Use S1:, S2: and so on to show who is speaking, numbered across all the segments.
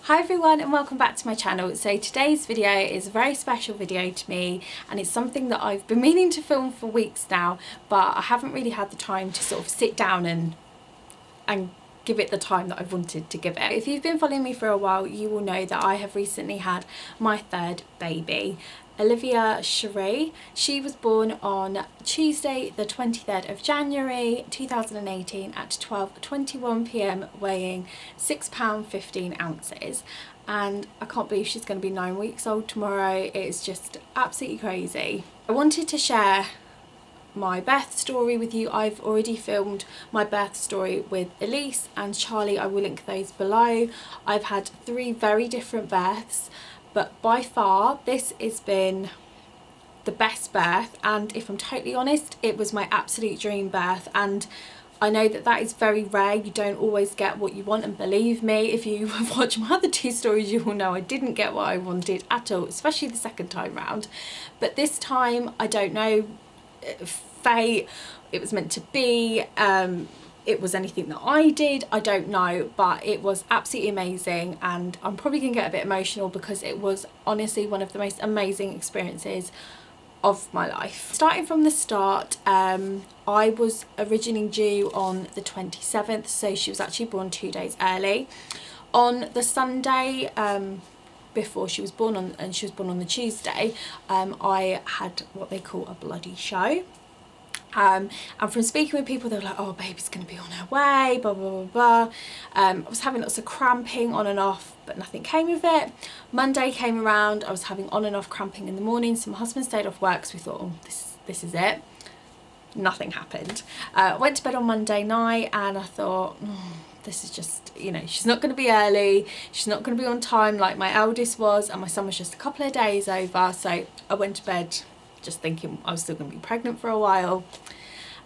S1: Hi everyone and welcome back to my channel. So today's video is a very special video to me and it's something that I've been meaning to film for weeks now, but I haven't really had the time to sort of sit down and give it the time that I've wanted to give it. If you've been following me for a while, you will know that I have recently had my third baby, Olivia Cherie. She was born on Tuesday the 23rd of January 2018 at 12:21 p.m, weighing £6.15, and I can't believe she's going to be 9 weeks old tomorrow. It's just absolutely crazy. I wanted to share my birth story with you. I've already filmed my birth story with Elise and Charlie. I will link those below. I've had 3 very different births, but by far this has been the best birth, and if I'm totally honest, it was my absolute dream birth. And I know that that is very rare. You don't always get what you want, and believe me, if you have watched my other 2 stories, you will know I didn't get what I wanted at all, especially the second time round. But this time, I don't know, fate, it was meant to be, it was anything that I did, I don't know, but it was absolutely amazing, and I'm probably gonna get a bit emotional because it was honestly one of the most amazing experiences of my life. Starting from the start, I was originally due on the 27th, so she was actually born 2 days early. On the Sunday before she was born, and she was born on the Tuesday, I had what they call a bloody show. And from speaking with people, they were like, oh, baby's going to be on her way, blah, blah, blah, blah. I was having lots of cramping on and off, but nothing came of it. Monday came around, I was having on and off cramping in the morning, so my husband stayed off work, so we thought, oh, this is it. Nothing happened. I went to bed on Monday night and I thought, this is just, you know, she's not going to be early, she's not going to be on time like my eldest was, and my son was just a couple of days over, so I went to bed just thinking I was still going to be pregnant for a while.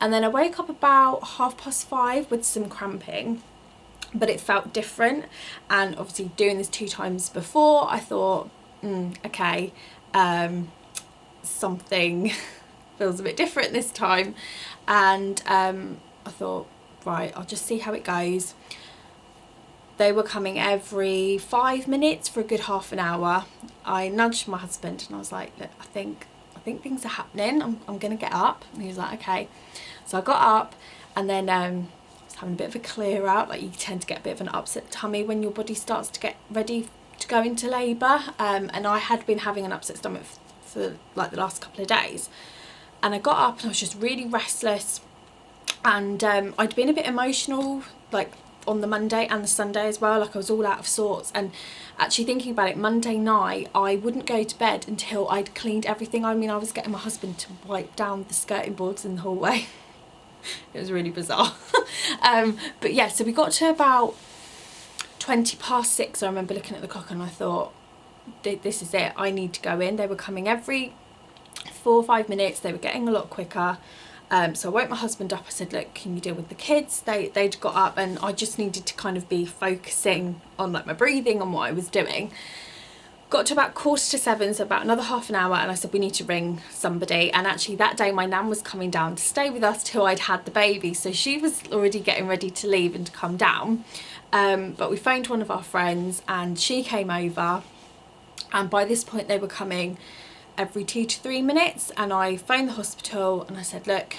S1: And then I woke up about 5:30 with some cramping, but it felt different, and obviously doing this 2 times before, I thought, okay, something feels a bit different this time. And I thought, right, I'll just see how it goes. They were coming every 5 minutes for a good half an hour. I nudged my husband and I was like, look, I think things are happening, I'm gonna get up. And he was like, okay. So I got up, and then I was having a bit of a clear out. Like, you tend to get a bit of an upset tummy when your body starts to get ready to go into labour, and I had been having an upset stomach for like the last couple of days. And I got up and I was just really restless, and I'd been a bit emotional like on the Monday and the Sunday as well. Like, I was all out of sorts, and actually thinking about it, Monday night I wouldn't go to bed until I'd cleaned everything. I mean, I was getting my husband to wipe down the skirting boards in the hallway. It was really bizarre. But yeah, so we got to about 6:20. I remember looking at the clock and I thought, this is it, I need to go in. They were coming every 4 or 5 minutes, they were getting a lot quicker. So I woke my husband up. I said, look, can you deal with the kids? They'd got up, and I just needed to kind of be focusing on like my breathing and what I was doing. Got to about 6:45, so about another half an hour, and I said, we need to ring somebody. And actually that day my nan was coming down to stay with us till I'd had the baby, so she was already getting ready to leave and to come down. But we phoned one of our friends and she came over, and by this point they were coming every 2 to 3 minutes. And I phoned the hospital and I said, look,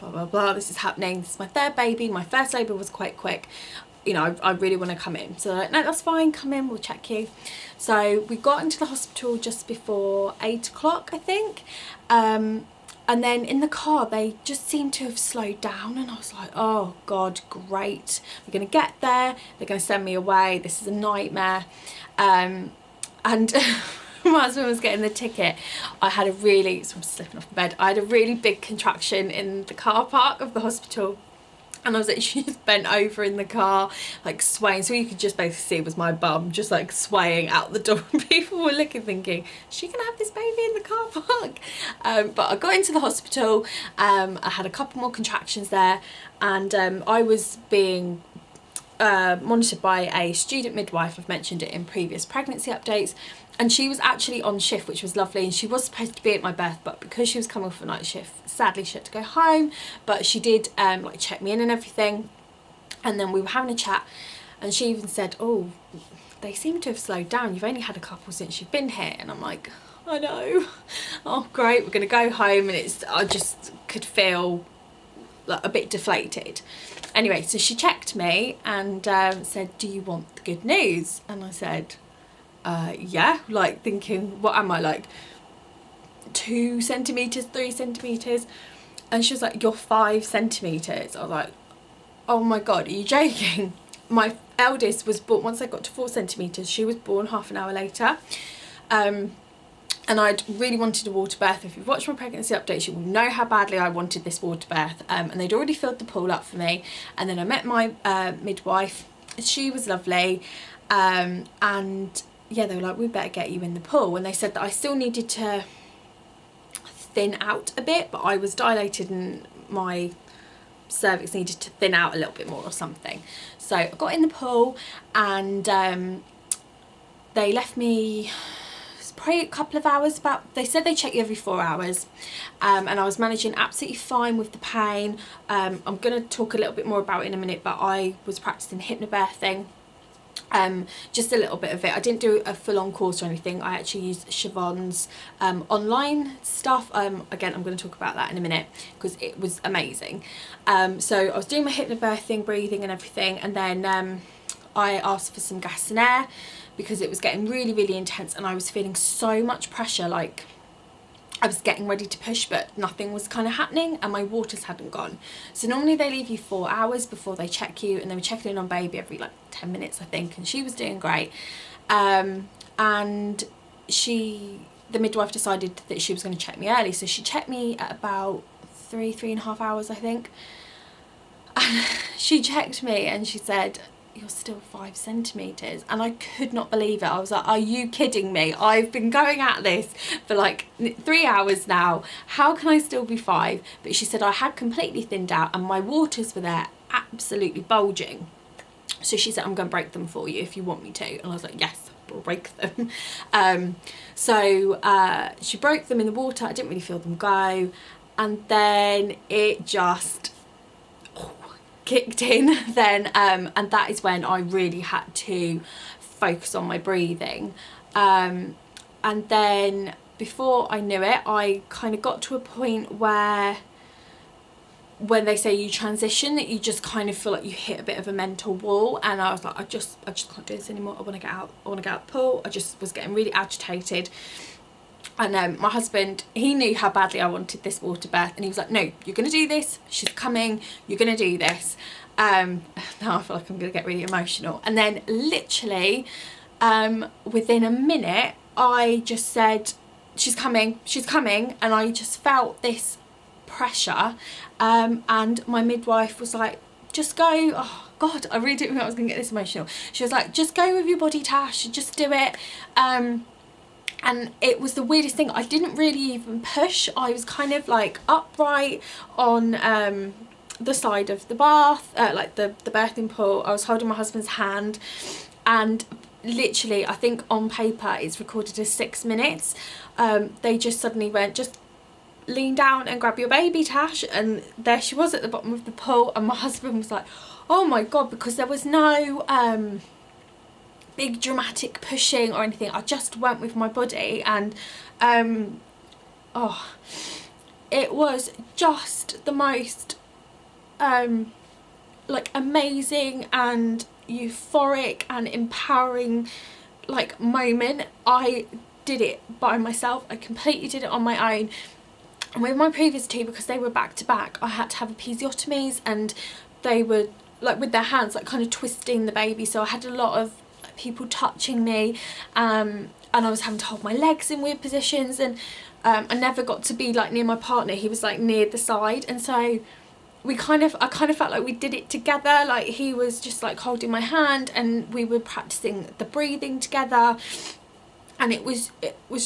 S1: blah blah blah, this is happening, this is my third baby, my first labour was quite quick, you know, I really want to come in. So they're like, no, that's fine, come in, we'll check you. So we got into the hospital just before 8 o'clock, I think, and then in the car they just seemed to have slowed down, and I was like, oh god, great, we're gonna get there, they're gonna send me away, this is a nightmare. And my husband was getting the ticket. I had a really, so I'm slipping off the bed, I had a really big contraction in the car park of the hospital, and I was actually just bent over in the car, like swaying, so you could just basically see was my bum just like swaying out the door, and people were looking thinking, is she gonna have this baby in the car park? But I got into the hospital, I had a couple more contractions there, and I was being monitored by a student midwife. I've mentioned it in previous pregnancy updates, and she was actually on shift, which was lovely, and she was supposed to be at my birth, but because she was coming off a night shift, sadly she had to go home. But she did like check me in and everything, and then we were having a chat, and she even said, oh, they seem to have slowed down. You've only had a couple since you've been here. And I'm like, I know. Oh, great. We're going to go home. And I just could feel like a bit deflated. Anyway, so she checked me and said, do you want the good news? And I said, yeah, like thinking, what am I, like 2 centimetres, 3 centimetres? And she was like, you're 5 centimetres. I was like, oh my God, are you joking? My eldest was born, once I got to 4 centimetres, she was born half an hour later. And I'd really wanted a water birth. If you've watched my pregnancy updates, you will know how badly I wanted this water birth. And they'd already filled the pool up for me. And then I met my midwife. She was lovely. And yeah, they were like, we better get you in the pool. And they said that I still needed to thin out a bit, but I was dilated and my cervix needed to thin out a little bit more or something. So I got in the pool and they left me probably a couple of hours, they said they check you every 4 hours, and I was managing absolutely fine with the pain. I'm going to talk a little bit more about it in a minute, but I was practicing hypnobirthing, just a little bit of it. I didn't do a full-on course or anything. I actually used Siobhan's online stuff. Again, I'm going to talk about that in a minute because it was amazing. So I was doing my hypnobirthing, breathing and everything, and then I asked for some gas and air because it was getting really, really intense and I was feeling so much pressure, like I was getting ready to push but nothing was kind of happening and my waters hadn't gone. So normally they leave you 4 hours before they check you, and they were checking in on baby every like 10 minutes I think, and she was doing great. And the midwife decided that she was going to check me early, so she checked me at about 3.5 hours I think. And she checked me and she said, you're still 5 centimetres. And I could not believe it. I was like, are you kidding me? I've been going at this for like 3 hours now. How can I still be 5? But she said I had completely thinned out and my waters were there absolutely bulging. So she said, I'm going to break them for you if you want me to. And I was like, yes, I'll break them. So she broke them in the water. I didn't really feel them go. And then it just kicked in then, and that is when I really had to focus on my breathing. And then before I knew it, I kind of got to a point where when they say you transition, that you just kind of feel like you hit a bit of a mental wall, and I was like, I just can't do this anymore. I want to get out. I want to get out the pool. I just was getting really agitated. And my husband, he knew how badly I wanted this water birth, and he was like, no, you're going to do this. She's coming. You're going to do this. Now I feel like I'm going to get really emotional. And then literally within a minute, I just said, she's coming. She's coming. And I just felt this pressure. And my midwife was like, just go. Oh, God, I really didn't think I was going to get this emotional. She was like, just go with your body, Tash. Just do it. And it was the weirdest thing. I didn't really even push. I was kind of like upright on the side of the bath, like the birthing pool. I was holding my husband's hand, and literally, I think on paper it's recorded as 6 minutes. They just suddenly went, just lean down and grab your baby, Tash. And there she was at the bottom of the pool, and my husband was like, oh my God, because there was no big dramatic pushing or anything. I just went with my body, and oh, it was just the most like amazing and euphoric and empowering like moment. I did it by myself. I completely did it on my own. And with my previous 2, because they were back to back, I had to have episiotomies, and they were like with their hands like kind of twisting the baby, so I had a lot of people touching me, and I was having to hold my legs in weird positions, and I never got to be like near my partner. He was like near the side, and so I kind of felt like we did it together. Like he was just like holding my hand, and we were practicing the breathing together, and it was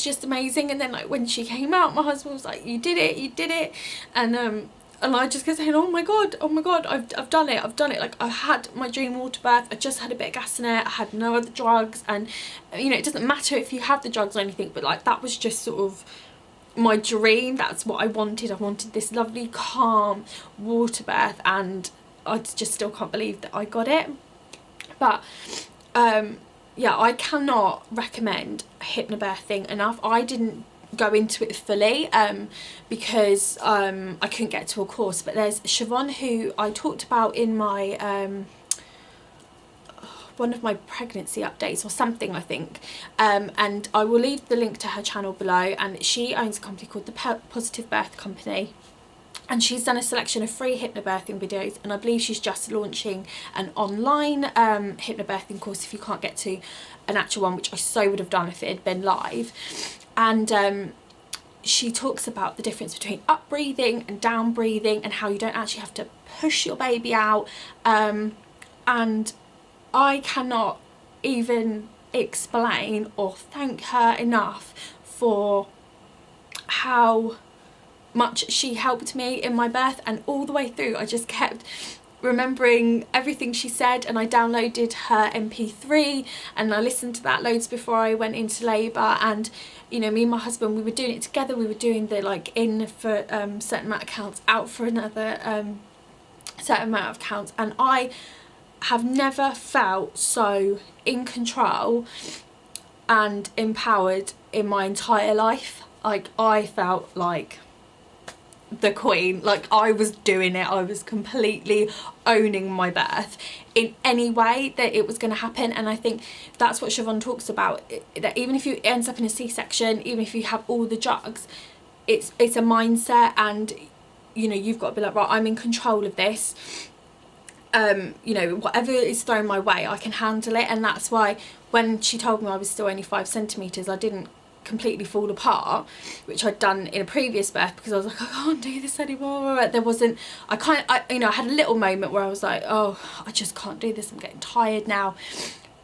S1: just amazing. And then like when she came out, my husband was like, you did it, and I just kept saying, oh my God, I've done it. Like I had my dream water birth. I just had a bit of gas in it. I had no other drugs, and you know, it doesn't matter if you have the drugs or anything, but like that was just sort of my dream. That's what I wanted. I wanted this lovely, calm water birth, and I just still can't believe that I got it. But yeah, I cannot recommend hypnobirthing enough. I didn't go into it fully because I couldn't get to a course, but there's Siobhan, who I talked about in my one of my pregnancy updates or something, I think, and I will leave the link to her channel below, and she owns a company called the Positive Birth Company, and she's done a selection of free hypnobirthing videos, and I believe she's just launching an online hypnobirthing course if you can't get to an actual one, which I so would have done if it had been live. And she talks about the difference between up breathing and down breathing, and how you don't actually have to push your baby out, and I cannot even explain or thank her enough for how much she helped me in my birth. And all the way through I just kept remembering everything she said, and I downloaded her MP3 and I listened to that loads before I went into labour. And you know, me and my husband, we were doing it together. We were doing the like in for certain amount of counts, out for another certain amount of counts, and I have never felt so in control and empowered in my entire life. Like, I felt like the queen, like I was doing it, I was completely owning my birth in any way that it was going to happen. And I think that's what Siobhan talks about, that even if you ends up in a C-section, even if you have all the drugs, it's a mindset, and you know, you've got to be like, right, I'm in control of this. You know, whatever is thrown my way, I can handle it. And that's why when she told me I was still only 5 centimetres, I didn't completely fall apart, which I'd done in a previous birth, because I was like, I can't do this anymore. There wasn't, you know, I had a little moment where I was like, oh, I just can't do this, I'm getting tired now.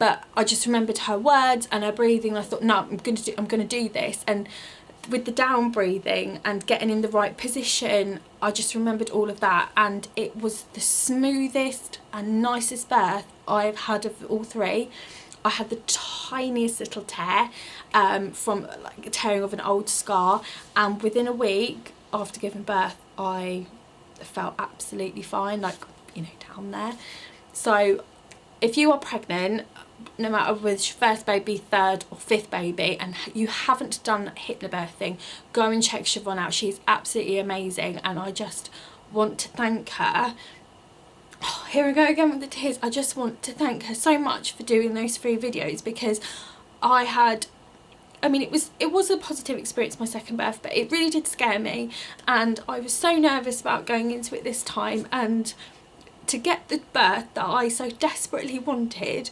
S1: But I just remembered her words and her breathing, and I thought, no, I'm gonna do this. And with the down breathing and getting in the right position, I just remembered all of that, and it was the smoothest and nicest birth I've had of all three. I had the tiniest little tear from like a tearing of an old scar, and within a week after giving birth I felt absolutely fine, like, you know, down there. So if you are pregnant, no matter with your first baby, third or fifth baby, and you haven't done hypnobirthing, go and check Siobhan out. She's absolutely amazing, and I just want to thank her. Oh, here we go again with the tears. I just want to thank her so much for doing those 3 videos, because I mean, it was a positive experience, my second birth, but it really did scare me, and I was so nervous about going into it this time. And to get the birth that I so desperately wanted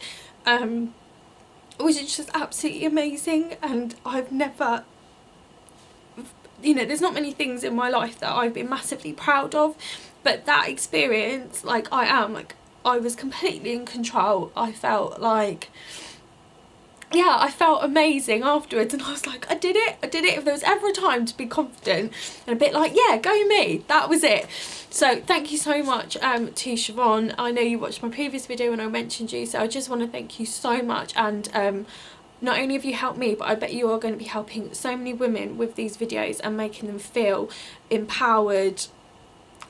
S1: was just absolutely amazing. And I've never, you know, there's not many things in my life that I've been massively proud of, but that experience, like, I was completely in control. I felt like, yeah, I felt amazing afterwards, and I was like, I did it. If there was ever a time to be confident and a bit like, yeah, go me, that was it. So thank you so much to Siobhan. I know you watched my previous video when I mentioned you, so I just want to thank you so much. And not only have you helped me, but I bet you are going to be helping so many women with these videos and making them feel empowered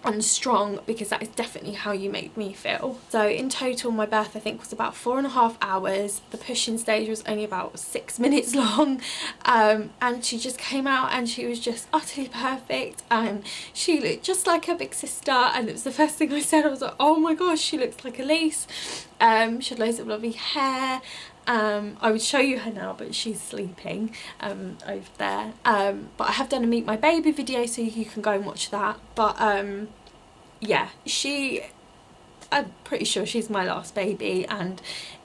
S1: and strong, because that is definitely how you make me feel. So in total, my birth I think was about 4.5 hours. The push-in stage was only about 6 minutes long, and she just came out and she was just utterly perfect, and she looked just like her big sister. And it was the first thing I said. I was like, oh my gosh, she looks like Elise. She had loads of lovely hair. I would show you her now, but she's sleeping over there. But I have done a meet my baby video, so you can go and watch that. But yeah, I'm pretty sure she's my last baby, and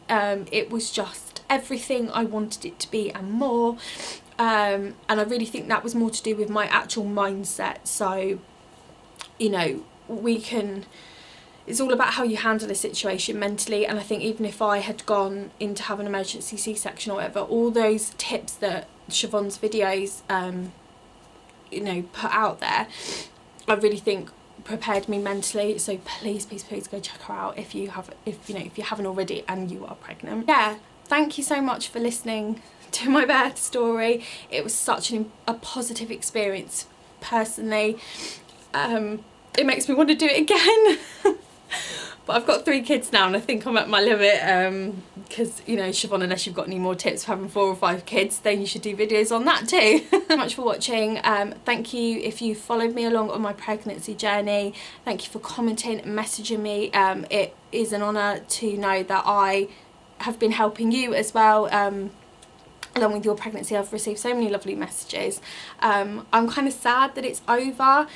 S1: it was just everything I wanted it to be and more. And I really think that was more to do with my actual mindset. So, you know, it's all about how you handle a situation mentally. And I think even if I had gone in to have an emergency C-section or whatever, all those tips that Siobhan's videos you know, put out there, I really think prepared me mentally. So please go check her out if you haven't already and you are pregnant. Yeah, thank you so much for listening to my birth story. It was such a positive experience personally. It makes me want to do it again. But I've got 3 kids now and I think I'm at my limit, because, you know, Siobhan, unless you've got any more tips for having 4 or 5 kids, then you should do videos on that too. Thank you so much for watching. Thank you if you followed me along on my pregnancy journey. Thank you for commenting and messaging me. It is an honour to know that I have been helping you as well. Along with your pregnancy, I've received so many lovely messages. I'm kind of sad that it's over.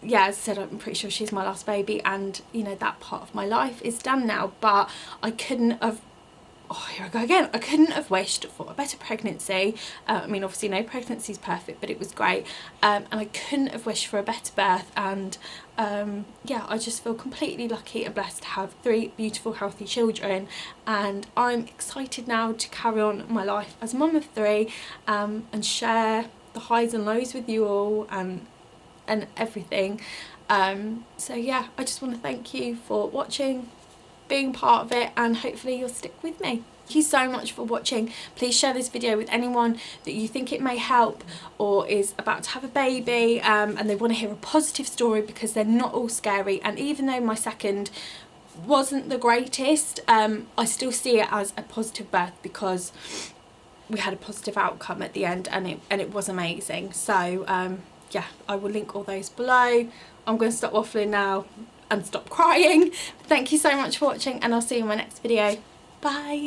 S1: Yeah, as I said, I'm pretty sure she's my last baby, and you know, that part of my life is done now, but I couldn't have, oh, here I go again, I couldn't have wished for a better pregnancy. I mean, obviously no pregnancy is perfect, but it was great, and I couldn't have wished for a better birth, and yeah, I just feel completely lucky and blessed to have 3 beautiful healthy children, and I'm excited now to carry on my life as a mum of 3, and share the highs and lows with you all, and everything. So yeah, I just want to thank you for watching, being part of it, and hopefully you'll stick with me. Thank you so much for watching. Please share this video with anyone that you think it may help, or is about to have a baby, and they want to hear a positive story, because they're not all scary. And even though my second wasn't the greatest, I still see it as a positive birth, because we had a positive outcome at the end, and it was amazing. So yeah, I will link all those below. I'm going to stop waffling now and stop crying. Thank you so much for watching, and I'll see you in my next video. Bye.